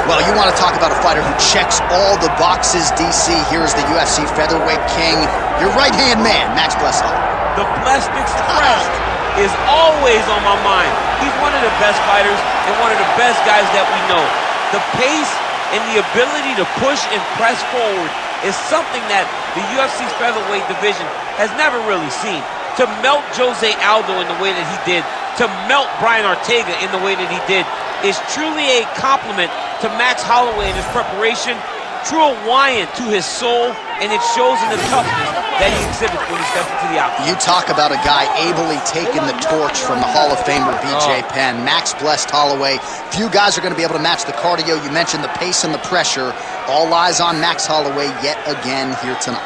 Well, you want to talk about a fighter who checks all the boxes, DC. Here is the UFC featherweight king, your right-hand man, Max Blessed. The Blessed Express is always on my mind. He's one of the best fighters and one of the best guys that we know. The pace and the ability to push and press forward is something that the UFC's featherweight division has never really seen. To melt Jose Aldo in the way that he did, to melt Brian Ortega in the way that he did, is truly a compliment to Max Holloway in his preparation, true Hawaiian to his soul, and it shows in the toughness that he exhibits when he steps into the octagon. You talk about a guy ably taking the torch from the Hall of Famer BJ Penn. Max Blessed Holloway. Few guys are going to be able to match the cardio. You mentioned the pace and the pressure. All eyes on Max Holloway yet again here tonight.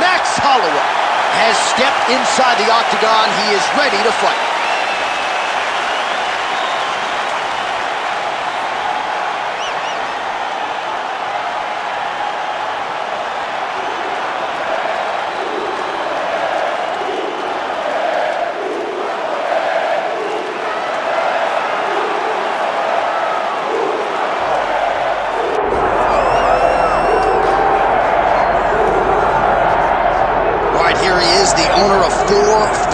Max Holloway has stepped inside the octagon. He is ready to fight.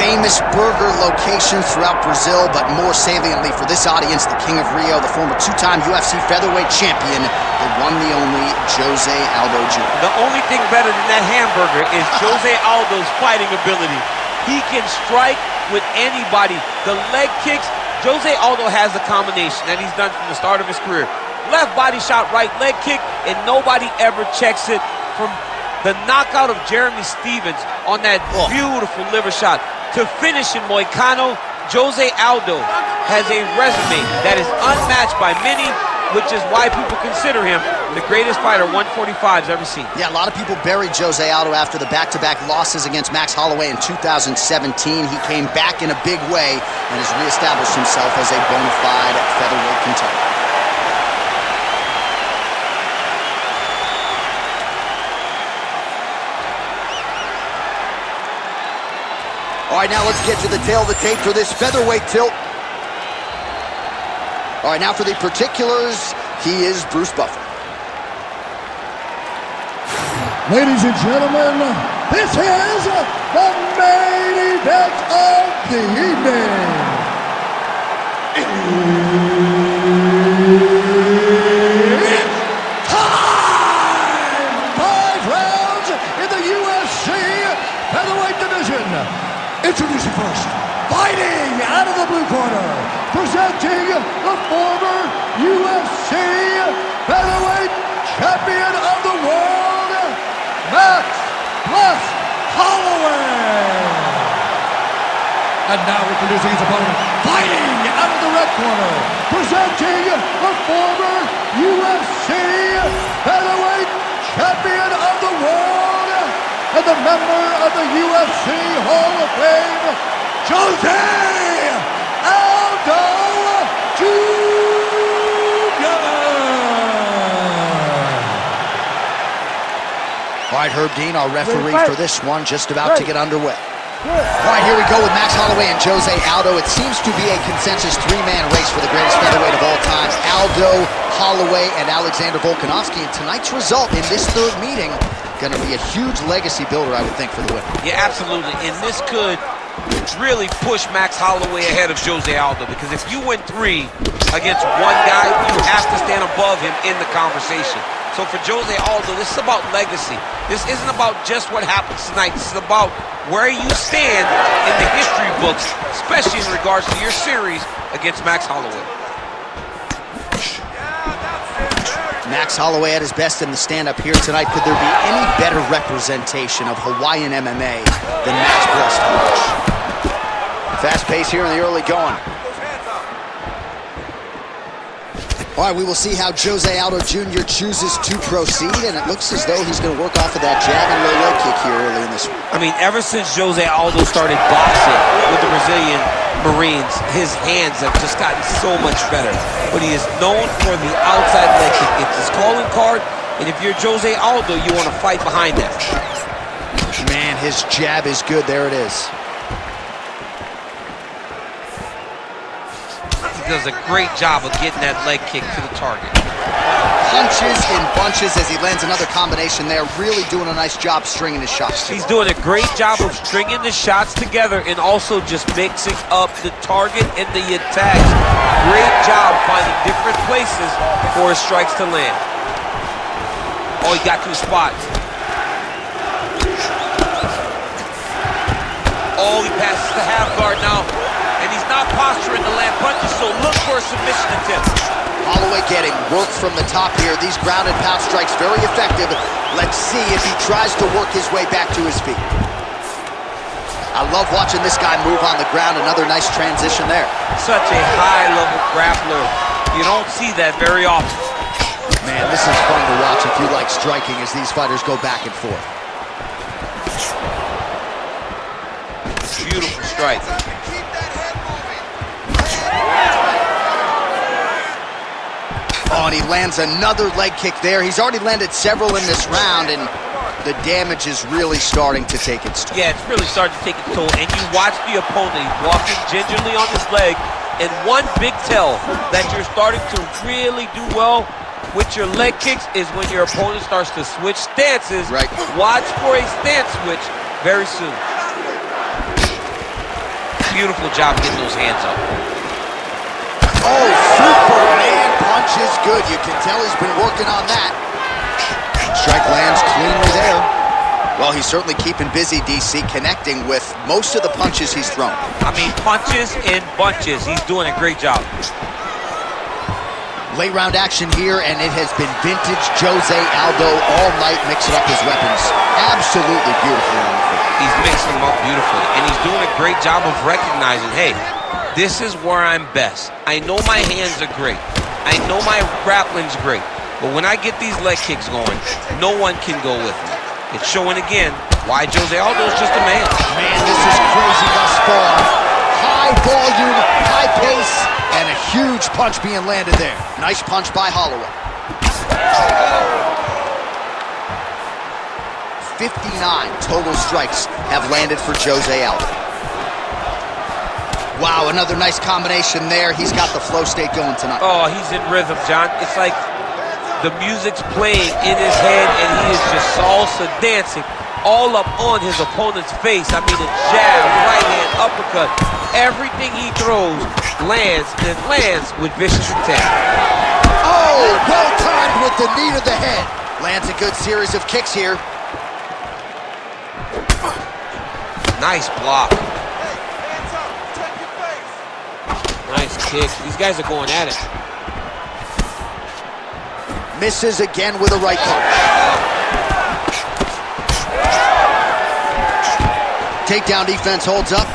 Famous burger locations throughout Brazil, but more saliently for this audience, the King of Rio, the former two-time UFC featherweight champion, the one, the only, Jose Aldo Jr. The only thing better than that hamburger is Jose Aldo's fighting ability. He can strike with anybody. The leg kicks, Jose Aldo has a combination that he's done from the start of his career. Left body shot, right leg kick, and nobody ever checks it. From the knockout of Jeremy Stevens on that beautiful liver shot to finish in Moicano, Jose Aldo has a resume that is unmatched by many, which is why people consider him the greatest fighter 145's ever seen. Yeah, a lot of people buried Jose Aldo after the back-to-back losses against Max Holloway in 2017. He came back in a big way and has reestablished himself as a bona fide featherweight contender. All right, now let's get to the tail of the tape for this featherweight tilt. All right, now for the particulars, he is Bruce Buffer. Ladies and gentlemen, this is the main event of the evening. It's time! 5 rounds in the UFC featherweight division. Introducing first, fighting out of the blue corner, presenting the former UFC featherweight champion of the world, Max Blessed Holloway. And now introducing his opponent, fighting out of the red corner, presenting the former UFC featherweight champion of the world, and the member of the UFC Hall of Fame, Jose Aldo Jr. All right, Herb Dean, our referee for this one, just about to get underway. All right, here we go with Max Holloway and Jose Aldo. It seems to be a consensus 3-man race for the greatest featherweight of all time. Aldo, Holloway, and Alexander Volkanovski. And tonight's result in this third meeting going to be a huge legacy builder, I would think, for the winner. Yeah, absolutely. And this could really push Max Holloway ahead of Jose Aldo, because if you win 3 against one guy, you have to stand above him in the conversation. So for Jose Aldo, this is about legacy. This isn't about just what happens tonight. This is about where you stand in the history books, especially in regards to your series against Max Holloway. Max Holloway at his best in the stand-up here tonight. Could there be any better representation of Hawaiian MMA than Max Blessed? Fast pace here in the early going. All right, we will see how Jose Aldo Jr. chooses to proceed, and it looks as though he's going to work off of that jab and low leg kick here early in this one. I mean, ever since Jose Aldo started boxing with the Brazilian Marines, his hands have just gotten so much better. But he is known for the outside leg kick. It's his calling card, and if you're Jose Aldo, you want to fight behind that. Man, his jab is good. There it is. does a great job of getting that leg kick to the target. Punches in bunches as he lands another combination there. Really doing a nice job stringing his shots. He's doing a great job of stringing the shots together and also just mixing up the target and the attacks. Great job finding different places for his strikes to land. Oh, he got to his spot. Oh, he passes the half guard now. And he's not posturing to land punches, so look for a submission attempt. Holloway getting work from the top here. These ground and pound strikes very effective. Let's see if he tries to work his way back to his feet. I love watching this guy move on the ground. Another nice transition there. Such a high-level grappler. You don't see that very often. Man, this is fun to watch if you like striking as these fighters go back and forth. Beautiful strike. Oh, and he lands another leg kick there. He's already landed several in this round, and the damage is really starting to take its toll. Yeah, it's really starting to take its toll. And you watch the opponent, he's walking gingerly on his leg, and one big tell that you're starting to really do well with your leg kicks is when your opponent starts to switch stances. Right. Watch for a stance switch very soon. Beautiful job getting those hands up. Oh, Superman punch is good. You can tell he's been working on that. Strike lands cleanly there. Well, he's certainly keeping busy, DC, connecting with most of the punches he's thrown. I mean, punches in bunches. He's doing a great job. Late round action here, and it has been vintage Jose Aldo all night mixing up his weapons. Absolutely beautiful on the field. He's mixing them up beautifully, and he's doing a great job of recognizing, hey, this is where I'm best. I know my hands are great. I know my grappling's great. But when I get these leg kicks going, no one can go with me. It's showing again why Jose Aldo's just a man. Man, this is crazy thus far. High volume, high pace, and a huge punch being landed there. Nice punch by Holloway. 59 total strikes have landed for Jose Aldo. Wow, another nice combination there. He's got the flow state going tonight. Oh, he's in rhythm, John. It's like the music's playing in his head, and he is just salsa dancing all up on his opponent's face. I mean, a jab, right hand, uppercut. Everything he throws lands and lands with vicious intent. Oh, well timed with the knee to the head. Lands a good series of kicks here. Nice block. Nice kick. These guys are going at it. Misses again with a right punch. Takedown defense holds up.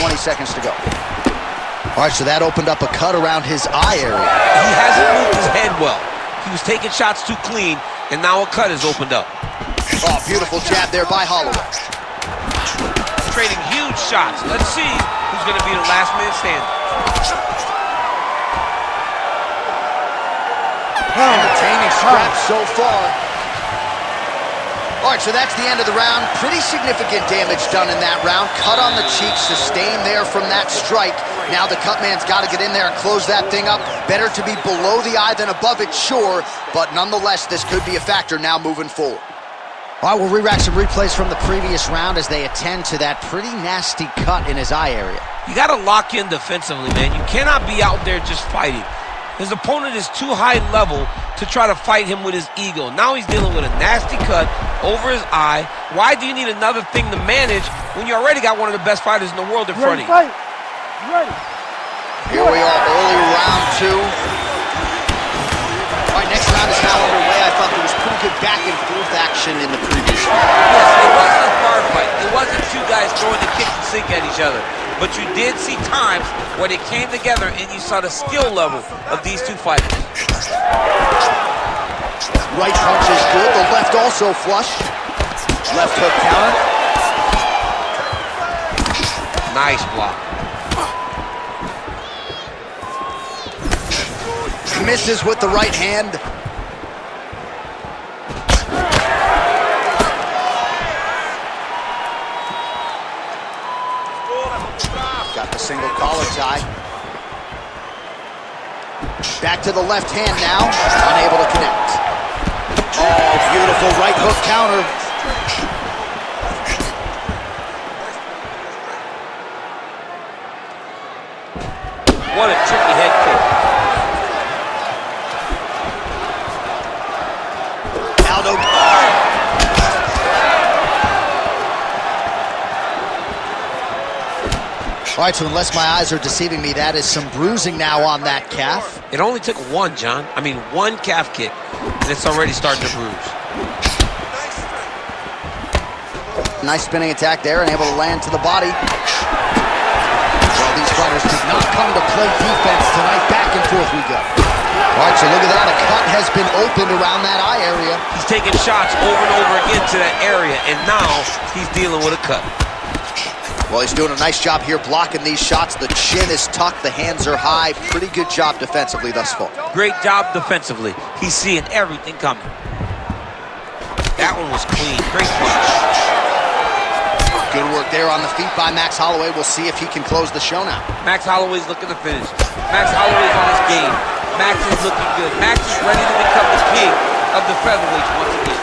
20 seconds to go. All right, so that opened up a cut around his eye area. He hasn't moved his head well. He was taking shots too clean, and now a cut has opened up. Oh, beautiful jab there by Holloway. Trading huge shots. Let's see who's going to be the last man standing. Entertaining scrap so far. All right, so that's the end of the round. Pretty significant damage done in that round. Cut on the cheek, sustained there from that strike. Now the cut man's got to get in there and close that thing up. Better to be below the eye than above it, sure, but nonetheless, this could be a factor now moving forward. All right, we'll re-rack some replays from the previous round as they attend to that pretty nasty cut in his eye area. You got to lock in defensively, man. You cannot be out there just fighting. His opponent is too high level to try to fight him with his ego. Now he's dealing with a nasty cut over his eye. Why do you need another thing to manage when you already got one of the best fighters in the world in front of you? Ready. Here we are, early round two. All right, next round is now underway. I thought there was pretty good back and forth action in the previous round. Yes, it wasn't a bar fight. It wasn't two guys throwing the kick and sink at each other. But you did see times where they came together and you saw the skill level of these two fighters. Right punch is good. The left also flush. Left hook counter. Nice block. Misses with the right hand. single collar tie. Back to the left hand now, unable to connect. Oh, beautiful right hook counter. What a tricky head kick. Aldo. All right, so unless my eyes are deceiving me, that is some bruising now on that calf. It only took one, John. I mean, one calf kick, and it's already starting to bruise. Nice spinning attack there and able to land to the body. Well, these fighters did not come to play defense tonight. Back and forth we go. All right, so look at that. A cut has been opened around that eye area. He's taking shots over and over again to that area, and now he's dealing with a cut. Well, he's doing a nice job here blocking these shots. The chin is tucked, the hands are high. Pretty good job defensively thus far. Great job defensively. He's seeing everything coming. That one was clean. Great punch. Good work there on the feet by Max Holloway. We'll see if he can close the show now. Max Holloway's looking to finish. Max Holloway's on his game. Max is looking good. Max is ready to become the king of the featherweights once again.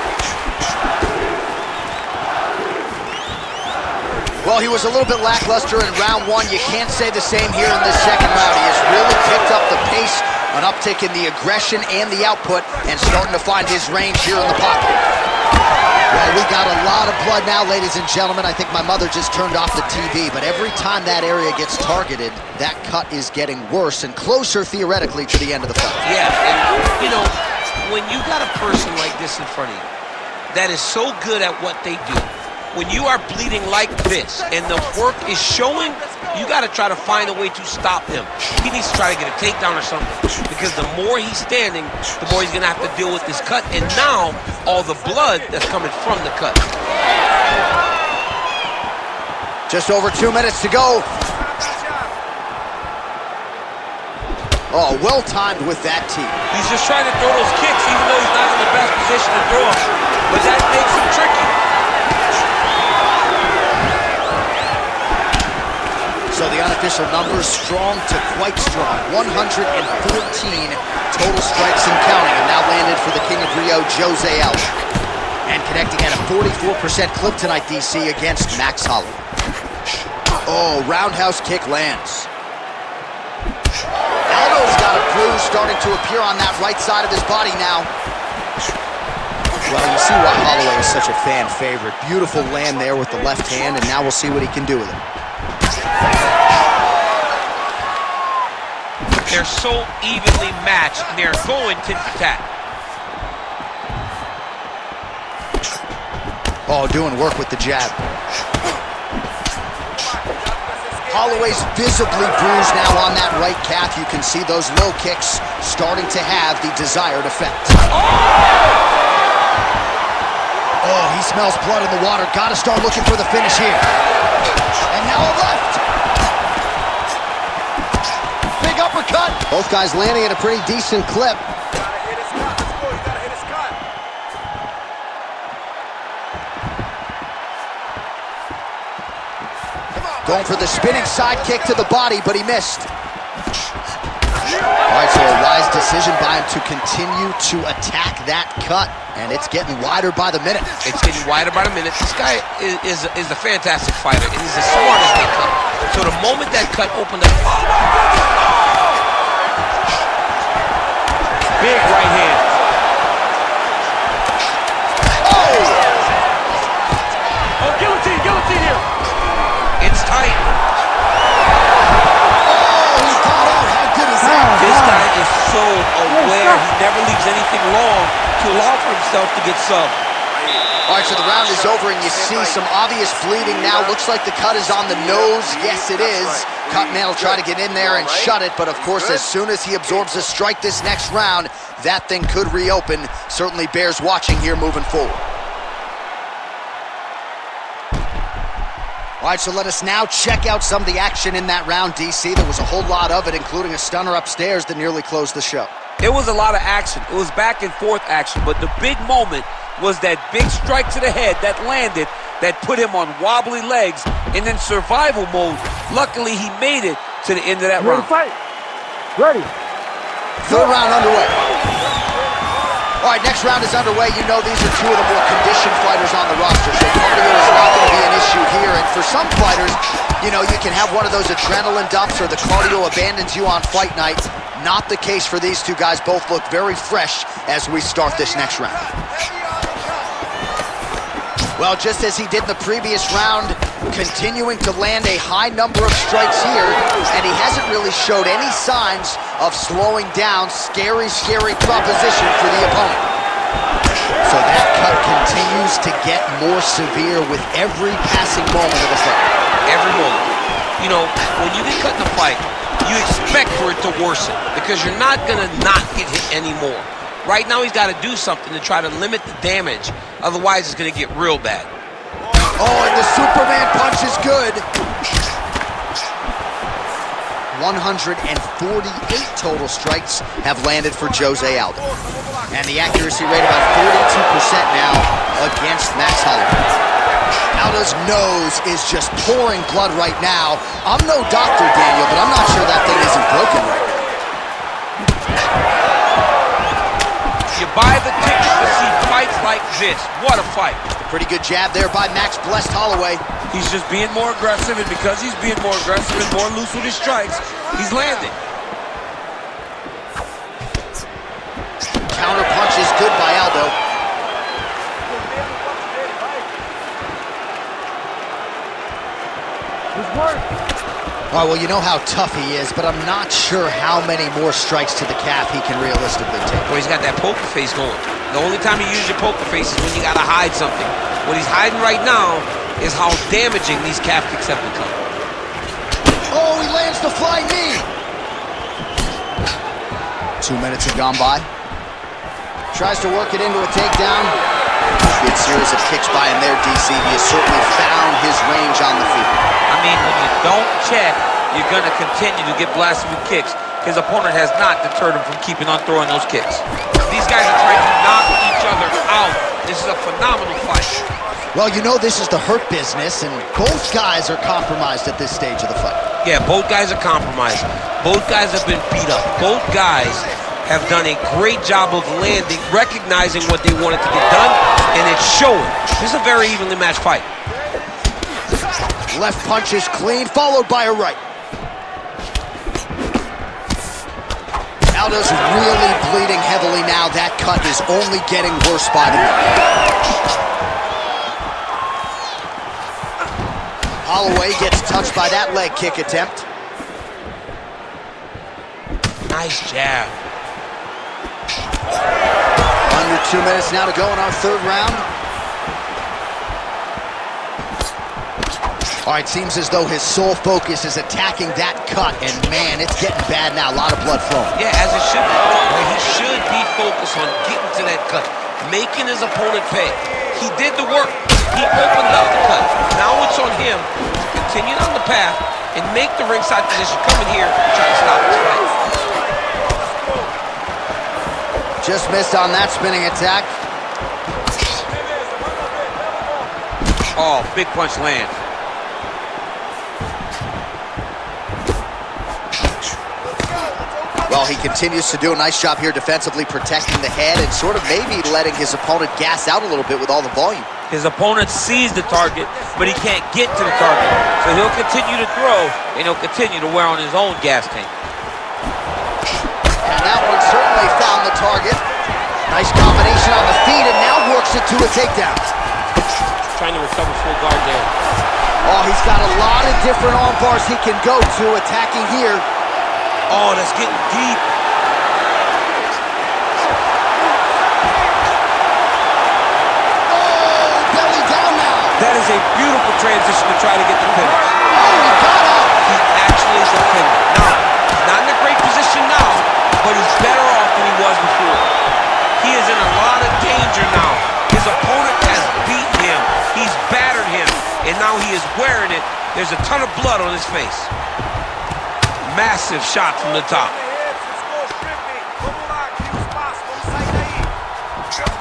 Well, he was a little bit lackluster in round one. You can't say the same here in this second round. He has really picked up the pace, an uptick in the aggression and the output, and starting to find his range here in the pocket. Well, we got a lot of blood now, ladies and gentlemen. I think my mother just turned off the TV, but every time that area gets targeted, that cut is getting worse and closer, theoretically, to the end of the fight. Yeah, and, you know, when you got a person like this in front of you that is so good at what they do, when you are bleeding like this and the work is showing, you got to try to find a way to stop him. He needs to try to get a takedown or something, because the more he's standing, the more he's going to have to deal with this cut, and now all the blood that's coming from the cut. Just over 2 minutes to go. Oh, well timed with that tee. He's just trying to throw those kicks even though he's not in the best position to throw them, but that makes him tricky. So the unofficial numbers, strong to quite strong. 114 total strikes and counting, and now landed for the King of Rio, G.O.A.T. Aldo. And connecting at a 44% clip tonight, DC, against Max Holloway. Oh, roundhouse kick lands. Aldo's got a bruise starting to appear on that right side of his body now. Well, you see why Holloway is such a fan favorite. Beautiful land there with the left hand, and now we'll see what he can do with it. They're so evenly matched, and they're going tit for tat. Oh, doing work with the jab. Holloway's visibly bruised now on that right calf. You can see those low kicks starting to have the desired effect. Oh, he smells blood in the water. Got to start looking for the finish here. And now a left. Big uppercut. Both guys landing at a pretty decent clip. Going for the spinning side kick to the body, but he missed. All right, so a wise decision by him to continue to attack that cut, and it's getting wider by the minute. It's getting wider by the minute. This guy is a fantastic fighter, and he's as smart as they come. So the moment that cut opened up, big right hand. Oh, guillotine here. It's tight. Oh, he got out. How good is that? This guy is so aware. He never leaves anything long to allow for himself to get subbed. All right, so the round is over, and you see some obvious bleeding now. Looks like the cut is on the nose. Yes, it is. Cutman will try to get in there and shut it, but of course, as soon as he absorbs a strike this next round, that thing could reopen. Certainly bears watching here moving forward. All right, so let us now check out some of the action in that round, DC. There was a whole lot of it, including a stunner upstairs that nearly closed the show. It was a lot of action. It was back and forth action, but the big moment was that big strike to the head that landed that put him on wobbly legs and in survival mode. Luckily, he made it to the end of that round. Fight. Ready. Third round underway. All right, next round is underway. You know these are two of the more conditioned fighters on the roster, so cardio is not going to be an issue here. And for some fighters, you know, you can have one of those adrenaline dumps or the cardio abandons you on fight night. Not the case for these two guys. Both look very fresh as we start this next round. Well, just as he did in the previous round, continuing to land a high number of strikes here, and he hasn't really showed any signs of slowing down. Scary, scary proposition for the opponent. So that cut continues to get more severe with every passing moment of the fight. Every moment. You know, when you get cut in a fight, you expect for it to worsen because you're not going to not get hit anymore. Right now, he's got to do something to try to limit the damage. Otherwise, it's going to get real bad. Oh, and the Superman punch is good. 148 total strikes have landed for Jose Aldo. And the accuracy rate about 42% now against Max Holloway. Aldo's nose is just pouring blood right now. I'm no doctor, Daniel, but I'm not sure that thing isn't broken right now. You buy the ticket to see fights like this. What a fight. Pretty good jab there by Max Blessed Holloway. He's just being more aggressive, and because he's being more aggressive and more loose with his strikes, he's landing. Counter punch is good by Aldo. All right, well, you know how tough he is, but I'm not sure how many more strikes to the calf he can realistically take. Well, he's got that poker face going. The only time you use your poker face is when you got to hide something. What he's hiding right now is how damaging these calf kicks have become. Oh, he lands the flying knee. 2 minutes have gone by. Tries to work it into a takedown. Good series of kicks by him there, DC. He has certainly found his range on the feet. I mean, when you don't check, you're going to continue to get blasted with kicks. His opponent has not deterred him from keeping on throwing those kicks. These guys are trying to knock each other out. This is a phenomenal fight. Well, you know this is the hurt business, and both guys are compromised at this stage of the fight. Yeah, both guys are compromised. Both guys have been beat up. Both guys have done a great job of landing, recognizing what they wanted to get done, and it's showing. This is a very evenly matched fight. Left punch is clean, followed by a right. Aldo's really bleeding heavily now. That cut is only getting worse by the minute. Holloway gets touched by that leg kick attempt. Nice jab. Under 2 minutes now to go in our third round. All right, seems as though his sole focus is attacking that cut, and man, it's getting bad now. A lot of blood flowing. Yeah, as it should be. He should be focused on getting to that cut, making his opponent pay. He did the work. He opened up the cut. Now it's on him to continue on the path and make the ringside position, come in here and try to stop this fight. Just missed on that spinning attack. Oh, big punch lands. Well, he continues to do a nice job here defensively, protecting the head and sort of maybe letting his opponent gas out a little bit with all the volume. His opponent sees the target, but he can't get to the target. So he'll continue to throw, and he'll continue to wear on his own gas tank. And that one certainly found the target. Nice combination on the feet, and now works it to a takedown. Trying to recover full guard there. Oh, he's got a lot of different arm bars he can go to, attacking here. Oh, that's getting deep. Oh, belly down now. That is a beautiful transition to try to get the finish. Oh, he got up. He actually is the finish. Now, he's not in a great position now, but he's better off than he was before. He is in a lot of danger now. His opponent has beaten him. He's battered him, and now he is wearing it. There's a ton of blood on his face. Massive shot from the top.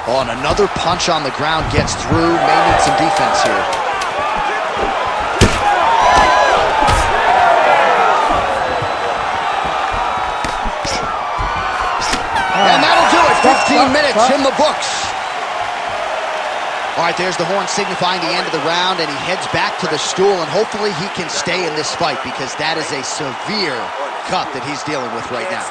Oh, and another punch on the ground gets through. May need some defense here. 15 minutes in the books. All right, there's the horn signifying the end of the round, and he heads back to the stool, and hopefully he can stay in this fight because that is a severe cut that he's dealing with right now.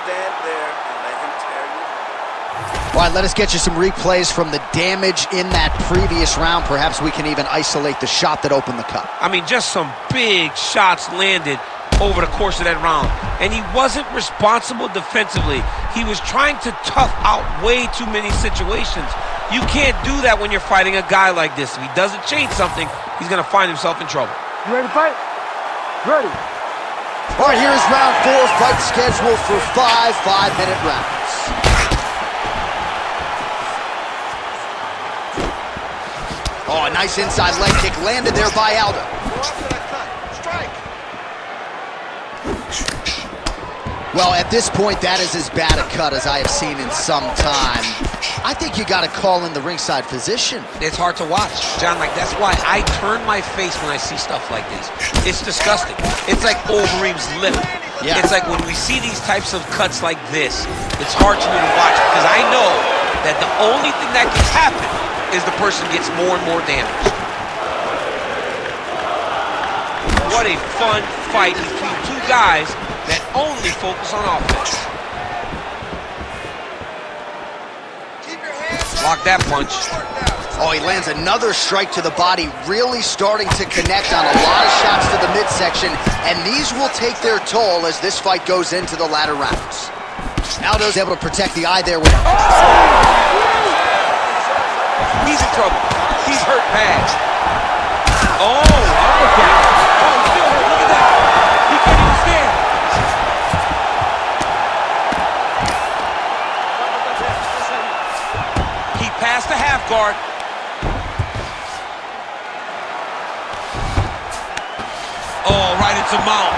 All right, let us get you some replays from the damage in that previous round. Perhaps we can even isolate the shot that opened the cut. I mean, just some big shots landed over the course of that round. And he wasn't responsible defensively. He was trying to tough out way too many situations. You can't do that when you're fighting a guy like this. If he doesn't change something, he's going to find himself in trouble. You ready to fight? Ready. All right, here's round 4. Fight scheduled for 5 5-minute rounds. Oh, a nice inside leg kick landed there by Aldo. Well, at this point, that is as bad a cut as I have seen in some time. I think you got to call in the ringside physician. It's hard to watch, John. Like, that's why I turn my face when I see stuff like this. It's disgusting. It's like Overeem's lip. Yeah. It's like when we see these types of cuts like this, it's hard for me to watch because I know that the only thing that can happen is the person gets more and more damaged. What a fun fight between two guys that only focus on offense. Block that punch. Oh, he lands another strike to the body, really starting to connect on a lot of shots to the midsection, and these will take their toll as this fight goes into the latter rounds. Aldo's able to protect the eye there with... He's in trouble. He's hurt bad. Oh, uppercut. Oh, he's still hurt. Look at that. He can't even stand. He passed the half guard. Oh, right into mount.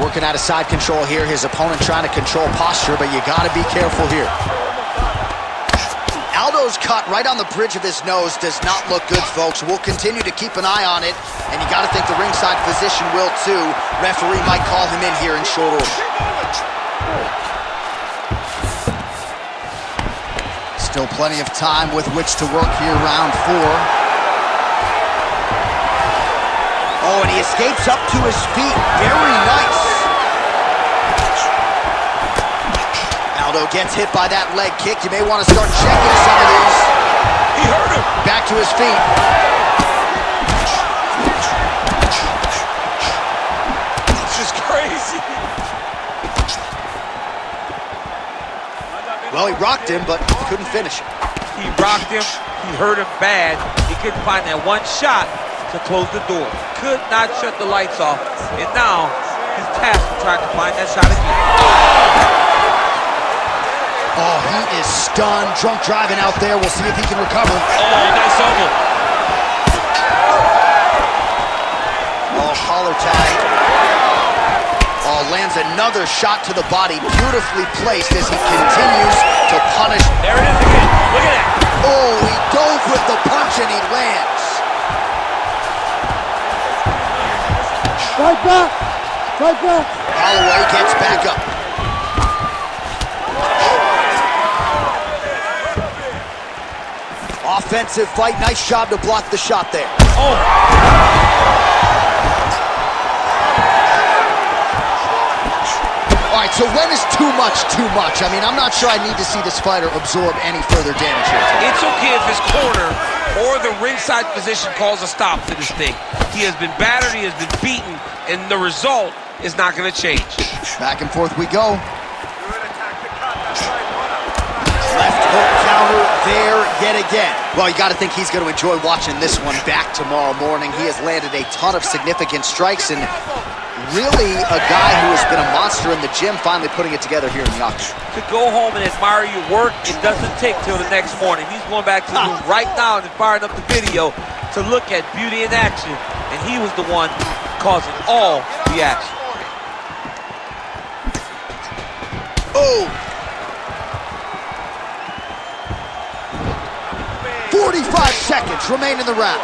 Working out of side control here. His opponent trying to control posture, but you got to be careful here. Aldo's cut right on the bridge of his nose does not look good, folks. We'll continue to keep an eye on it, and you got to think the ringside physician will too. Referee might call him in here in short order. Still plenty of time with which to work here, round 4. Oh, and he escapes up to his feet. Very nice. Aldo gets hit by that leg kick. You may want to start checking some of these. He hurt him. Back to his feet. This is crazy. Well, he rocked him, but couldn't finish it. He rocked him. He hurt him bad. He couldn't find that one shot to close the door. Could not shut the lights off. And now he's tasked with trying to find that shot again. Oh, he is stunned. Drunk driving out there. We'll see if he can recover. Oh, nice elbow. Oh, collar tie. Oh, lands another shot to the body. Beautifully placed as he continues to punish. There it is again. Look at that. Oh, he dove with the punch and he lands. Fight back! Fight back! Holloway gets back up. Offensive fight. Nice job to block the shot there. Oh. All right, so when is too much too much? I mean, I'm not sure I need to see this fighter absorb any further damage here. It's okay if his corner or the ringside physician calls a stop to this thing. He has been battered, he has been beaten, and the result is not going to change. Back and forth we go. Left hook counter there yet again. Well, you got to think he's going to enjoy watching this one back tomorrow morning. He has landed a ton of significant strikes and really a guy who has been a monster in the gym, finally putting it together here in the octagon. To go home and admire your work, it doesn't take till the next morning. He's going back to the room right now and firing up the video to look at beauty in action, and he was the one causing all the action. Oh! 45 seconds remain in the round.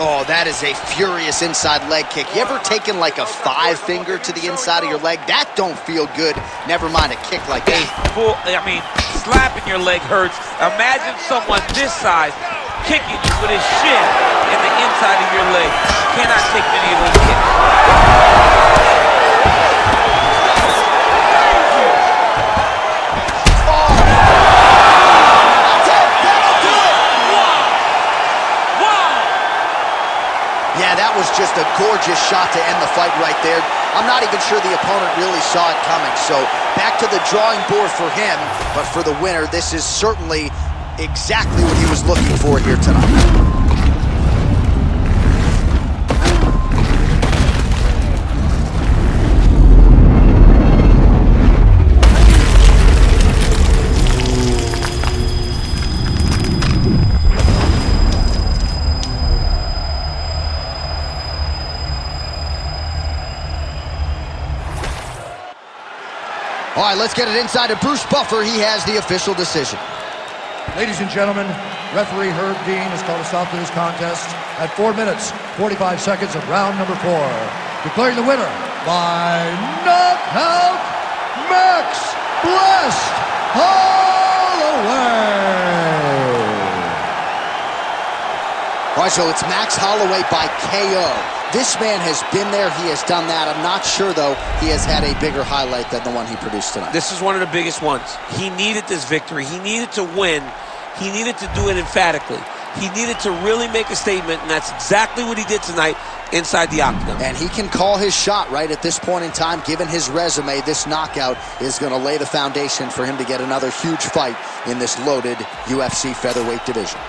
Oh, that is a furious inside leg kick. You ever taken like a 5-finger to the inside of your leg? That don't feel good. Never mind a kick like that. Slapping your leg hurts. Imagine someone this size kicking you with his shin in the inside of your leg. You cannot take many of those kicks. Yeah, that was just a gorgeous shot to end the fight right there. I'm not even sure the opponent really saw it coming. So back to the drawing board for him. But for the winner, this is certainly exactly what he was looking for here tonight. All right, let's get it inside to Bruce Buffer. He has the official decision. Ladies and gentlemen, referee Herb Dean has called a stop to this contest at 4 minutes, 45 seconds of round number 4. Declaring the winner by knockout, Max Blessed Holloway. All right, so it's Max Holloway by KO. This man has been there. He has done that. I'm not sure, though, he has had a bigger highlight than the one he produced tonight. This is one of the biggest ones. He needed this victory. He needed to win. He needed to do it emphatically. He needed to really make a statement, and that's exactly what he did tonight inside the octagon. And he can call his shot right at this point in time. Given his resume, this knockout is going to lay the foundation for him to get another huge fight in this loaded UFC featherweight division.